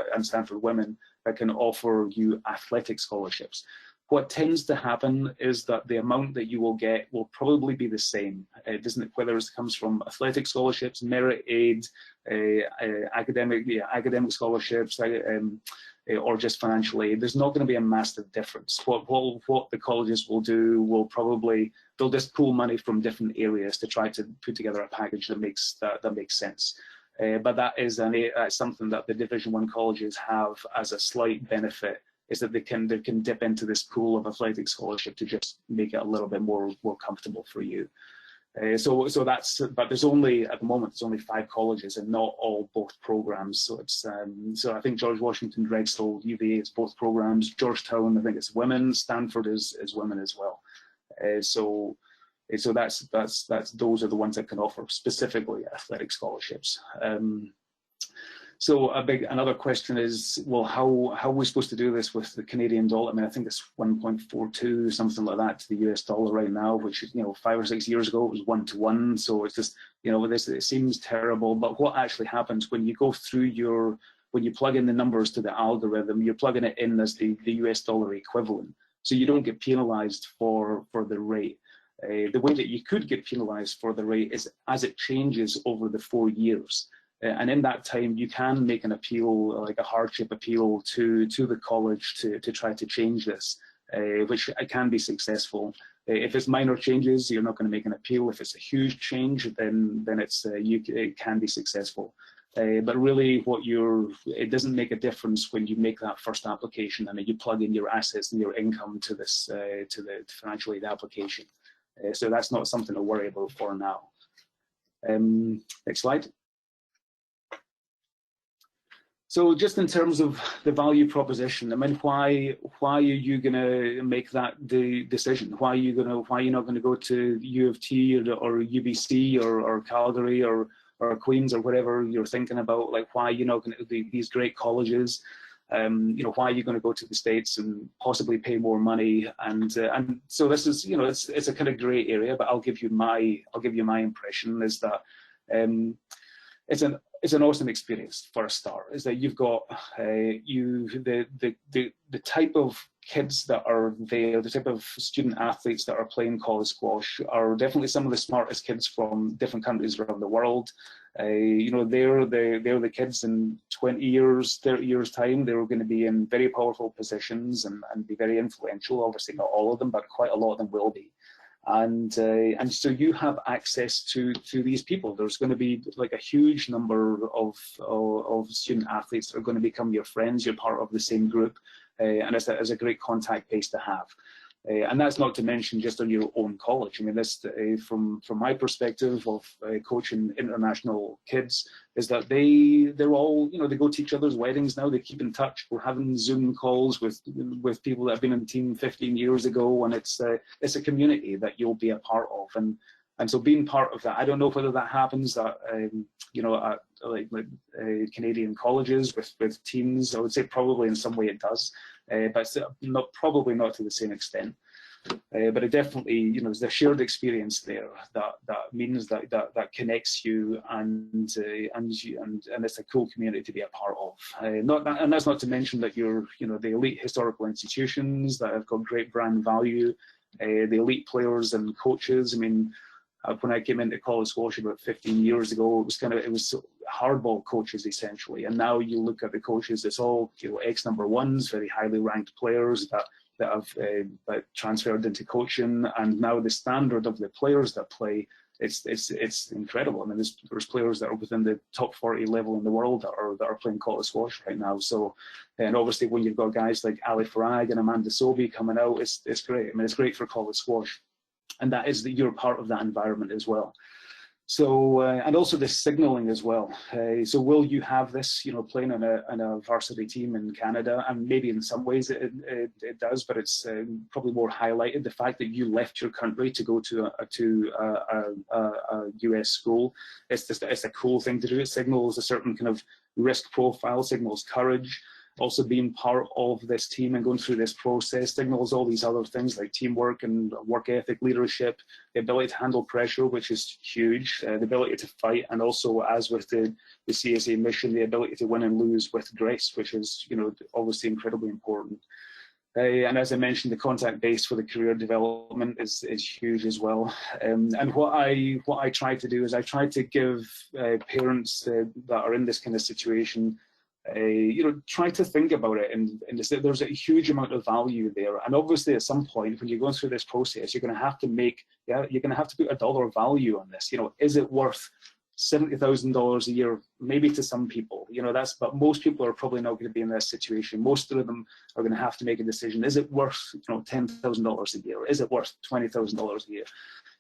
Women that can offer you athletic scholarships. What tends to happen is that the amount that you will get will probably be the same. It doesn't, whether it comes from athletic scholarships, merit aid, academic scholarships, or just financial aid. There's not going to be a massive difference. What the colleges will do will probably, they'll just pool money from different areas to try to put together a package that makes sense. But that is something that the Division 1 colleges have as a slight benefit, is that they can dip into this pool of athletic scholarship to just make it a little bit more comfortable for you. But there's only, at the moment, there's only 5 colleges and not all both programs. So it's so I think George Washington, Drexel, UVA is both programs. Georgetown, I think it's women. Stanford is women as well. So that's those are the ones that can offer specifically athletic scholarships. So another question is, well, how are we supposed to do this with the Canadian dollar? I mean, I think it's 1.42, something like that, to the US dollar right now, which is, 5 or 6 years ago, it was 1 to 1. So it's just, it seems terrible. But what actually happens when you go through when you plug in the numbers to the algorithm, you're plugging it in as the US dollar equivalent. So you don't get penalized for the rate. The way that you could get penalized for the rate is as it changes over the 4 years. And in that time, you can make an appeal, like a hardship appeal to the college to try to change this. which can be successful. If it's minor changes, you're not going to make an appeal. If it's a huge change, then it can be successful. But really, it doesn't make a difference when you make that first application and then you plug in your assets and your income to the financial aid application. So that's not something to worry about for now. Next slide. So just in terms of the value proposition, I mean, why are you going to make that decision? Why are you not going to go to U of T or UBC or Calgary or Queens or whatever you're thinking about? Like, why are you not going to these great colleges? Why are you going to go to the States and possibly pay more money? And so this is, it's a kind of grey area, but I'll give you my impression is that it's an awesome experience for a start. Is that you've got the type of kids that are there, the type of student athletes that are playing college squash are definitely some of the smartest kids from different countries around the world. They're the kids in 20 years, 30 years time. They're going to be in very powerful positions and be very influential. Obviously, not all of them, but quite a lot of them will be. And so you have access to these people. There's going to be like a huge number of student athletes that are going to become your friends. You're part of the same group, and it's a great contact base to have. And that's not to mention just on your own college. I mean, this from my perspective of coaching international kids is that they're all, they go to each other's weddings now. They keep in touch. We're having Zoom calls with people that have been in the team 15 years ago, and it's a community that you'll be a part of. And so being part of that, I don't know whether that happens at Canadian colleges with teams. I would say probably in some way it does, but probably not to the same extent. But it definitely, there's a shared experience there that means that connects you, and it's a cool community to be a part of. And that's not to mention that you're, the elite historical institutions that have got great brand value, the elite players and coaches. I mean, when I came into college squash about 15 years ago, it was hardball coaches essentially, and now you look at the coaches, it's all ex number ones, very highly ranked players that have transferred into coaching, and now the standard of the players that play, it's incredible. I mean, there's players that are within the top 40 level in the world that are playing college squash right now. So, and obviously when you've got guys like Ali Farag and Amanda Sobey coming out, it's great. I mean, it's great for college squash. And that is that you're part of that environment as well. So, and also the signaling as well. So will you have this, playing on a varsity team in Canada? And maybe in some ways it does, but it's probably more highlighted the fact that you left your country to go to a US school. It's a cool thing to do. It signals a certain kind of risk profile, signals courage. Also being part of this team and going through this process signals all these other things like teamwork and work ethic, leadership, the ability to handle pressure, which is huge, the ability to fight, and also, as with the CSA mission, the ability to win and lose with grace, which is, obviously incredibly important. And as I mentioned, the contact base for the career development is huge as well. And what I try to do is I try to give parents that are in this kind of situation, try to think about it, and there's a huge amount of value there. And obviously, at some point, when you're going through this process, you're going to have to put a dollar value on this. Is it worth $70,000 a year? Maybe to some people, but most people are probably not going to be in this situation. Most of them are going to have to make a decision. Is it worth, $10,000 a year? Is it worth $20,000 a year?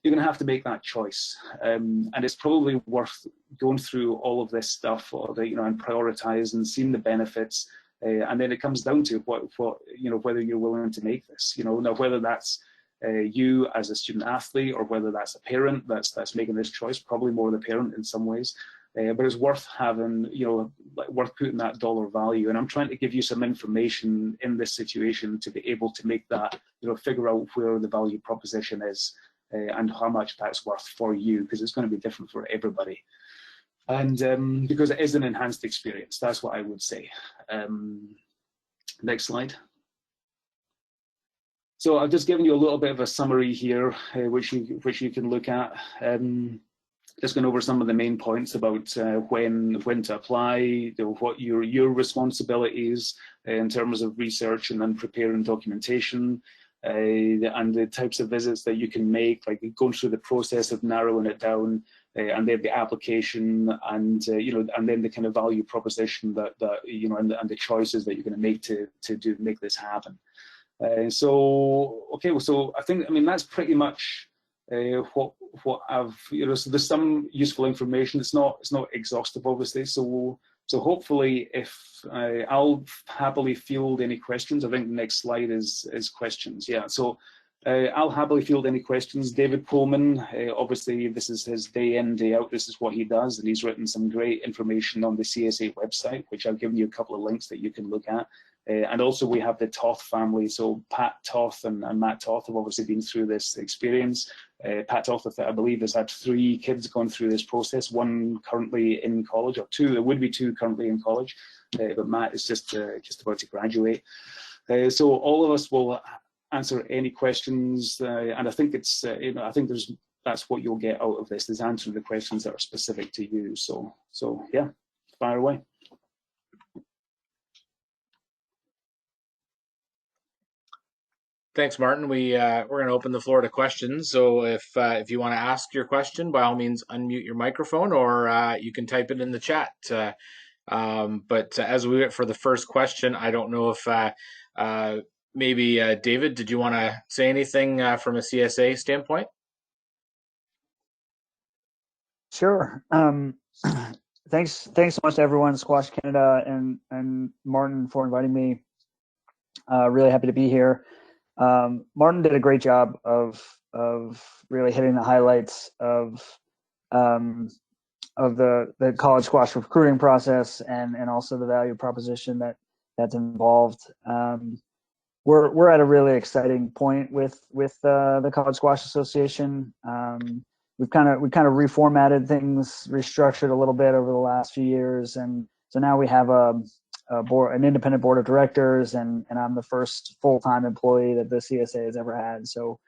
You're going to have to make that choice, and it's probably worth going through all of this stuff, and prioritize and seeing the benefits, and then it comes down to whether you're willing to make this. Now whether that's you as a student athlete or whether that's a parent that's making this choice, probably more the parent in some ways, but it's worth having, worth putting that dollar value. And I'm trying to give you some information in this situation to be able to make that, figure out where the value proposition is. And how much that's worth for you, because it's going to be different for everybody. And because it is an enhanced experience, that's what I would say. Next slide. So I've just given you a little bit of a summary here, which you can look at. Just going over some of the main points about when to apply, what your responsibilities in terms of research and then preparing documentation. and the types of visits that you can make, like going through the process of narrowing it down, and then the application, and and then the kind of value proposition that and the choices that you're going to make to make this happen. So I think, that's pretty much what I've, so there's some useful information. It's not exhaustive, obviously. So hopefully, if I'll happily field any questions. I think the next slide is questions. Yeah. So I'll happily field any questions. David Coleman, obviously, this is his day in, day out. This is what he does, and he's written some great information on the CSA website, which I've given you a couple of links that you can look at. And also we have the Toth family. So Pat Toth and Matt Toth have obviously been through this experience. Pat Toth, I believe, has had 3 kids gone through this process, 1 currently in college, or 2, there would be 2 currently in college, but Matt is just about to graduate. So all of us will answer any questions, and I think it's, I think that's what you'll get out of this, is answering the questions that are specific to you. So yeah, fire away. Thanks, Martin. We're going to open the floor to questions. So if you want to ask your question, by all means, unmute your microphone, or you can type it in the chat. But as we wait for the first question, I don't know if maybe David, did you want to say anything from a CSA standpoint? Sure. Thanks so much to everyone, Squash Canada and Martin, for inviting me. Really happy to be here. Martin did a great job of really hitting the highlights of the college squash recruiting process and also the value proposition that's involved. We're at a really exciting point with the College Squash Association. We've kind of reformatted things, restructured a little bit over the last few years, and so now we have an independent board of directors, and I'm the first full-time employee that the CSA has ever had. So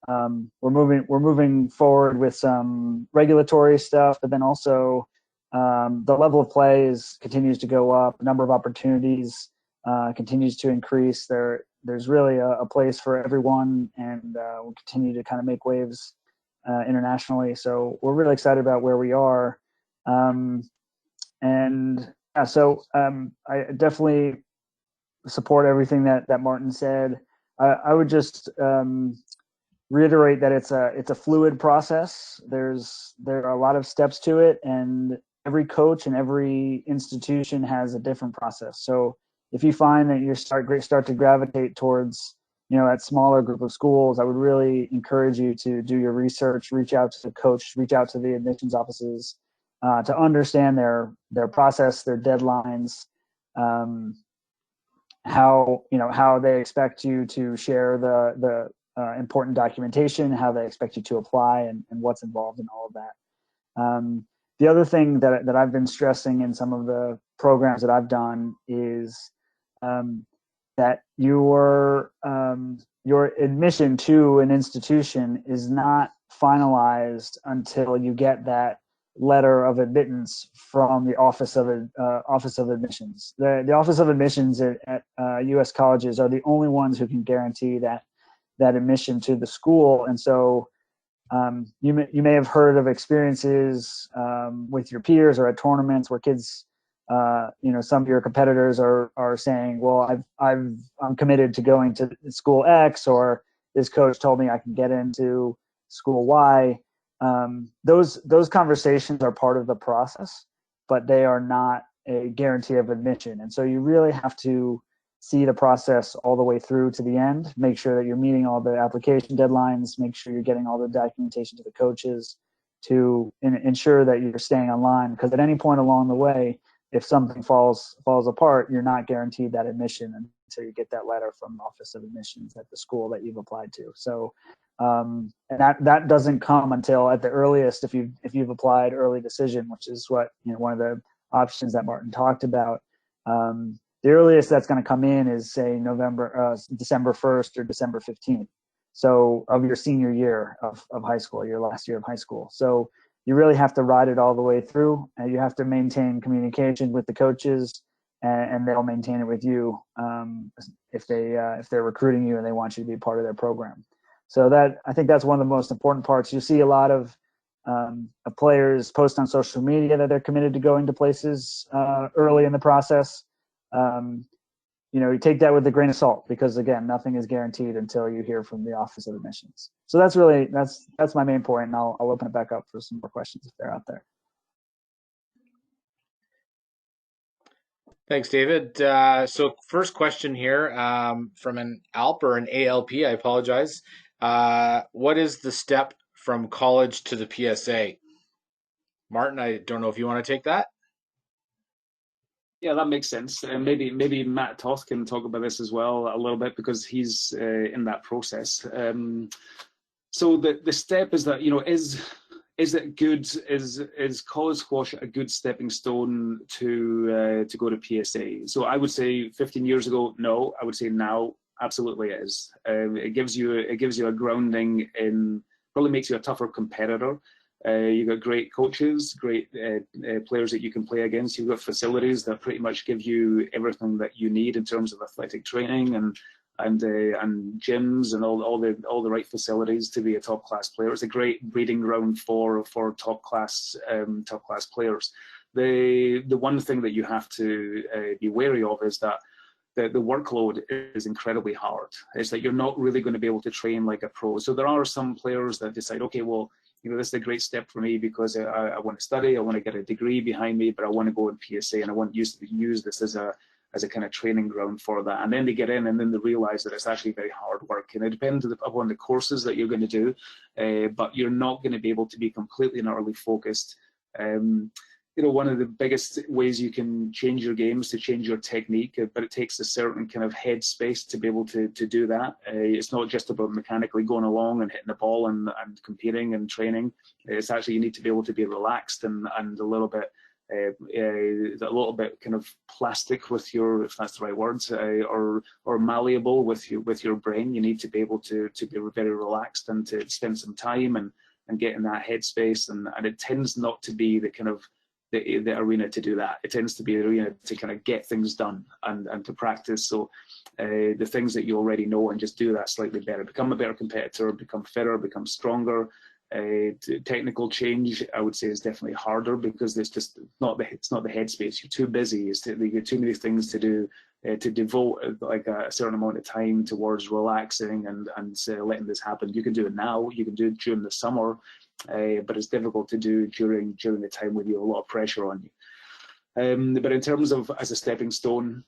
we're moving forward with some regulatory stuff, but then also the level of play continues to go up. The number of opportunities continues to increase. There's really a place for everyone, and we'll continue to kind of make waves internationally. So we're really excited about where we are. I definitely support everything that Martin said. I would just reiterate that it's a fluid process. There are a lot of steps to it, and every coach and every institution has a different process. So if you find that you start to gravitate towards that smaller group of schools, I would really encourage you to do your research, reach out to the coach, reach out to the admissions offices, to understand their process, their deadlines, how they expect you to share the important documentation, how they expect you to apply, and what's involved in all of that. The other thing that I've been stressing in some of the programs that I've done is that your admission to an institution is not finalized until you get that letter of admittance from the Office of Admissions. The Office of Admissions at U.S. colleges are the only ones who can guarantee that admission to the school. And so you may have heard of experiences with your peers or at tournaments where kids, some of your competitors are saying, well, I'm committed to going to school X, or this coach told me I can get into school Y. Those conversations are part of the process, but they are not a guarantee of admission. And so you really have to see the process all the way through to the end, make sure that you're meeting all the application deadlines, make sure you're getting all the documentation to the coaches to ensure that you're staying online, because at any point along the way, if something falls apart, you're not guaranteed that admission until you get that letter from the Office of Admissions at the school that you've applied to. So and that doesn't come until at the earliest, if you've applied early decision, which is what one of the options that Martin talked about. The earliest that's going to come in is, say, December 1st or December 15th. So of your senior year of high school, your last year of high school. So you really have to ride it all the way through. You have to maintain communication with the coaches. and they'll maintain it with you if they're recruiting you and they want you to be part of their program. So that, I think that's one of the most important parts. You see a lot of players post on social media that they're committed to going to places early in the process. You take that with a grain of salt, because again, nothing is guaranteed until you hear from the Office of Admissions. So that's my main point, and I'll open it back up for some more questions if they're out there. Thanks, David. So first question here from an ALP or an ALP, I apologize. What is the step from college to the PSA? Martin, I don't know if you want to take that. Yeah, that makes sense. And maybe Matt Toth can talk about this as well a little bit, because he's in that process. So the step is that, is it good? Is college squash a good stepping stone to go to PSA? So I would say 15 years ago, no. I would say now, absolutely it is. It gives you a grounding in, probably makes you a tougher competitor. You've got great coaches, great players that you can play against. You've got facilities that pretty much give you everything that you need in terms of athletic training and gyms and all the right facilities to be a top class player. It's a great breeding ground for top class players. The one thing that you have to be wary of is that the workload is incredibly hard. It's that you're not really going to be able to train like a pro. So there are some players that decide, okay, well, this is a great step for me because I want to study, I want to get a degree behind me, but I want to go in PSA and I want to use this as a kind of training ground for that. And then they get in and then they realize that it's actually very hard work. And it depends upon the courses that you're going to do, but you're not going to be able to be completely and utterly focused. One of the biggest ways you can change your game is to change your technique, but it takes a certain kind of head space to be able to do that. It's not just about mechanically going along and hitting the ball and competing and training. It's actually, you need to be able to be relaxed and a little bit kind of plastic with your, if that's the right words, or malleable with your brain. You need to be able to be very relaxed and to spend some time and get in that headspace. And it tends not to be the kind of the arena to do that. It tends to be the arena to kind of get things done and to practice. So the things that you already know, and just do that slightly better. Become a better competitor, become fitter, become stronger. Technical change, I would say, is definitely harder because it's not the headspace. You're too busy. You get too many things to do to devote like a certain amount of time towards relaxing and letting this happen. You can do it now. You can do it during the summer, but it's difficult to do during the time when you have a lot of pressure on you. But in terms of as a stepping stone,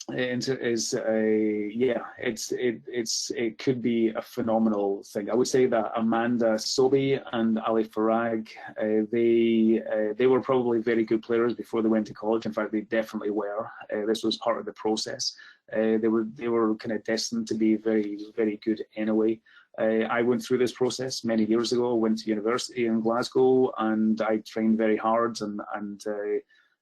it could be a phenomenal thing. I would say that Amanda Sobey and Ali Farag, they were probably very good players before they went to college. In fact, they definitely were. This was part of the process. They were kind of destined to be very, very good anyway. I went through this process many years ago. I went to university in Glasgow and I trained very hard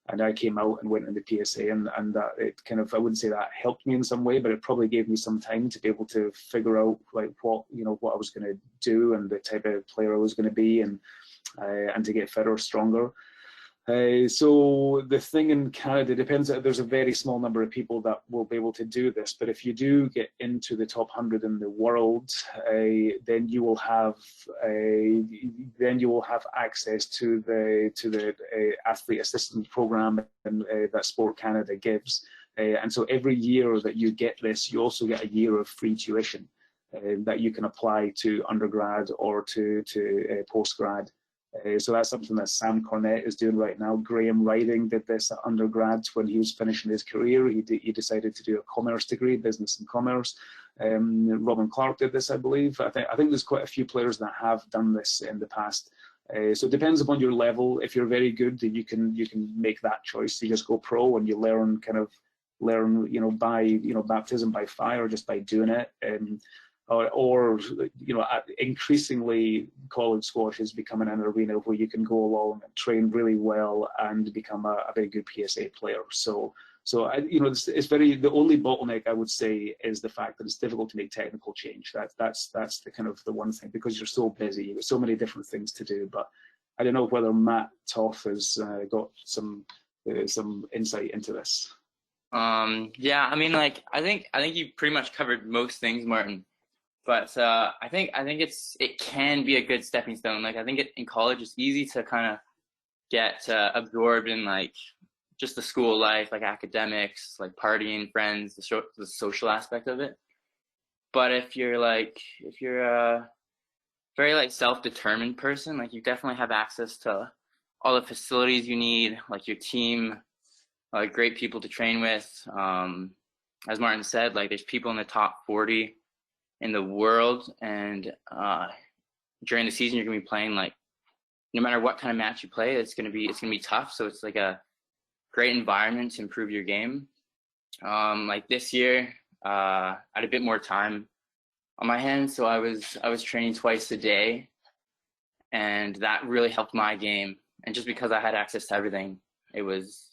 and I came out and went into PSA, and that it kind of, I wouldn't say that helped me in some way, but it probably gave me some time to be able to figure out like what I was going to do and the type of player I was going to be, and to get fitter, stronger. So the thing in Canada depends. There's a very small number of people that will be able to do this, but if you do get into the top 100 in the world, then you will have access to the athlete assistance program that Sport Canada gives, and so every year that you get this, you also get a year of free tuition that you can apply to undergrad or to postgrad. So that's something that Sam Cornett is doing right now. Graham Riding did this at undergrad when he was finishing his career. He decided to do a commerce degree, business and commerce. Robin Clark did this, I believe. I think there's quite a few players that have done this in the past. So it depends upon your level. If you're very good, then you can make that choice. You just go pro and you learn by baptism by fire, just by doing it. Or increasingly college squash is becoming an arena where you can go along and train really well and become a very good PSA player. So it's very, the only bottleneck I would say is the fact that it's difficult to make technical change. That's the kind of the one thing, because you're so busy, you've got so many different things to do. But I don't know whether Matt Toth has got some insight into this. Yeah, I mean, like, I think you pretty much covered most things, Martin. But I think it can be a good stepping stone. Like, I think in college it's easy to kind of get absorbed in like just the school life, like academics, like partying, friends, the social aspect of it. But if you're a very like self-determined person, like you definitely have access to all the facilities you need, like your team, great people to train with. As Martin said, like there's people in the top 40 in the world, and during the season you're gonna be playing like no matter what kind of match you play, it's gonna be tough. So it's like a great environment to improve your game. Like this year, I had a bit more time on my hands, so I was training twice a day, and that really helped my game. And just because I had access to everything, it was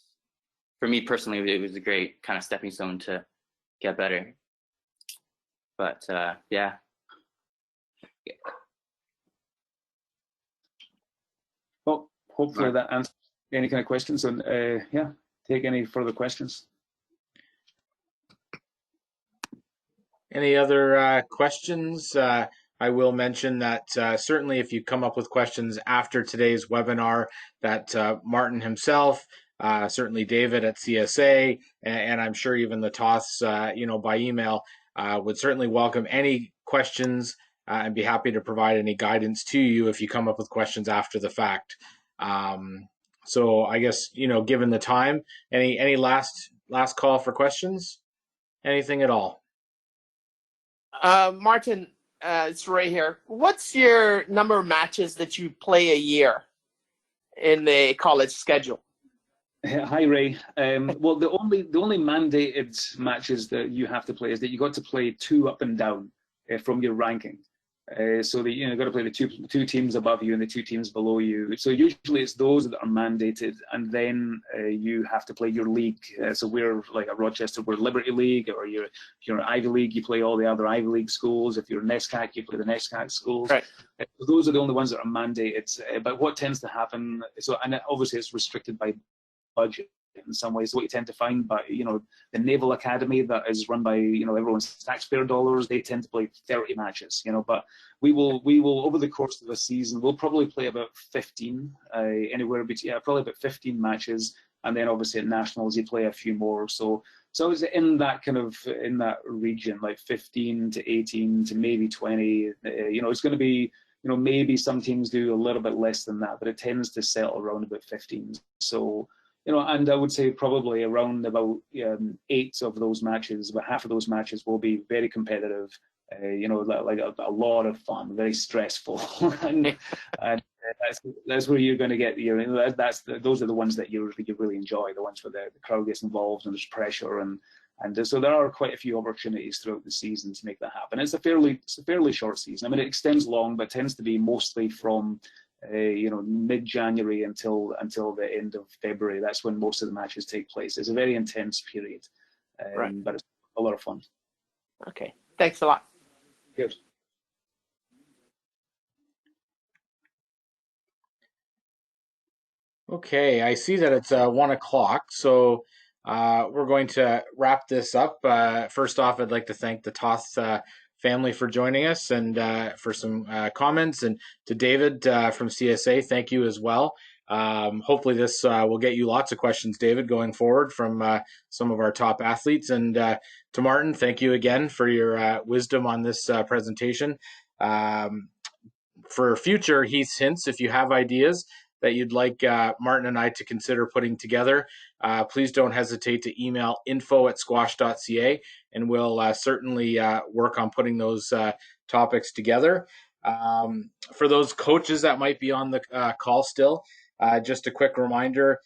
for me personally, it was a great kind of stepping stone to get better. But yeah. Well, hopefully that answers any kind of questions. And yeah, take any further questions. Any other questions? I will mention that certainly if you come up with questions after today's webinar, that Martin himself, certainly David at CSA, and I'm sure even the TOS, by email, would certainly welcome any questions and be happy to provide any guidance to you if you come up with questions after the fact. So I guess, given the time, any last call for questions? Anything at all? Martin, it's Ray here. What's your number of matches that you play a year in the college schedule? Hi, Ray. Well, the only mandated matches that you have to play is that you got to play 2 up and down from your ranking. So that you got to play the two teams above you and the 2 teams below you. So usually it's those that are mandated, and then you have to play your league. So we're like at Rochester, we're Liberty League, or if you're Ivy League, you play all the other Ivy League schools. If you're NESCAC, you play the NESCAC schools. Right. Those are the only ones that are mandated. But what tends to happen? And obviously it's restricted by budget in some ways. What you tend to find, but the Naval Academy that is run by everyone's taxpayer dollars, they tend to play 30 matches. But we will over the course of the season, we'll probably play about 15, anywhere between probably about 15 matches, and then obviously at nationals you play a few more. So it's in that region, like 15 to 18 to maybe 20. It's going to be. Maybe some teams do a little bit less than that, but it tends to settle around about 15. So, and I would say probably around about 8 of those matches, about half of those matches will be very competitive, like a lot of fun, very stressful. and that's where you're going to get those are the ones that you really enjoy, the ones where the crowd gets involved and there's pressure, and so there are quite a few opportunities throughout the season to make that happen. It's a fairly short season. I mean, it extends long, but tends to be mostly from mid-January until the end of February. That's when most of the matches take place. It's a very intense period, Right. But it's a lot of fun. Okay, thanks a lot. Good. Okay, I see that it's 1 o'clock, so we're going to wrap this up. First off, I'd like to thank the Toth family for joining us and for some comments, and to David from CSA, thank you as well. Hopefully this will get you lots of questions, David, going forward from some of our top athletes. And to Martin, thank you again for your wisdom on this presentation. For future Heath's Hints, if you have ideas that you'd like Martin and I to consider putting together, please don't hesitate to email info@squash.ca, and we'll certainly work on putting those topics together. For those coaches that might be on the call still, just a quick reminder,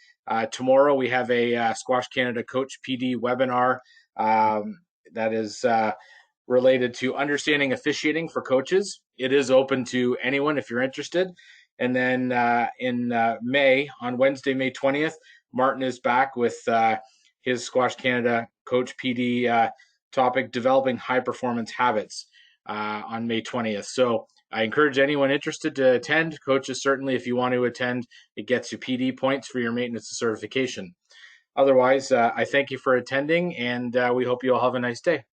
tomorrow we have a Squash Canada Coach PD webinar that is related to understanding officiating for coaches. It is open to anyone if you're interested. And then in May, on Wednesday, May 20th, Martin is back with his Squash Canada Coach PD topic, Developing High Performance Habits, on May 20th. So I encourage anyone interested to attend. Coaches, certainly, if you want to attend, it gets you PD points for your maintenance of certification. Otherwise, I thank you for attending, and we hope you all have a nice day.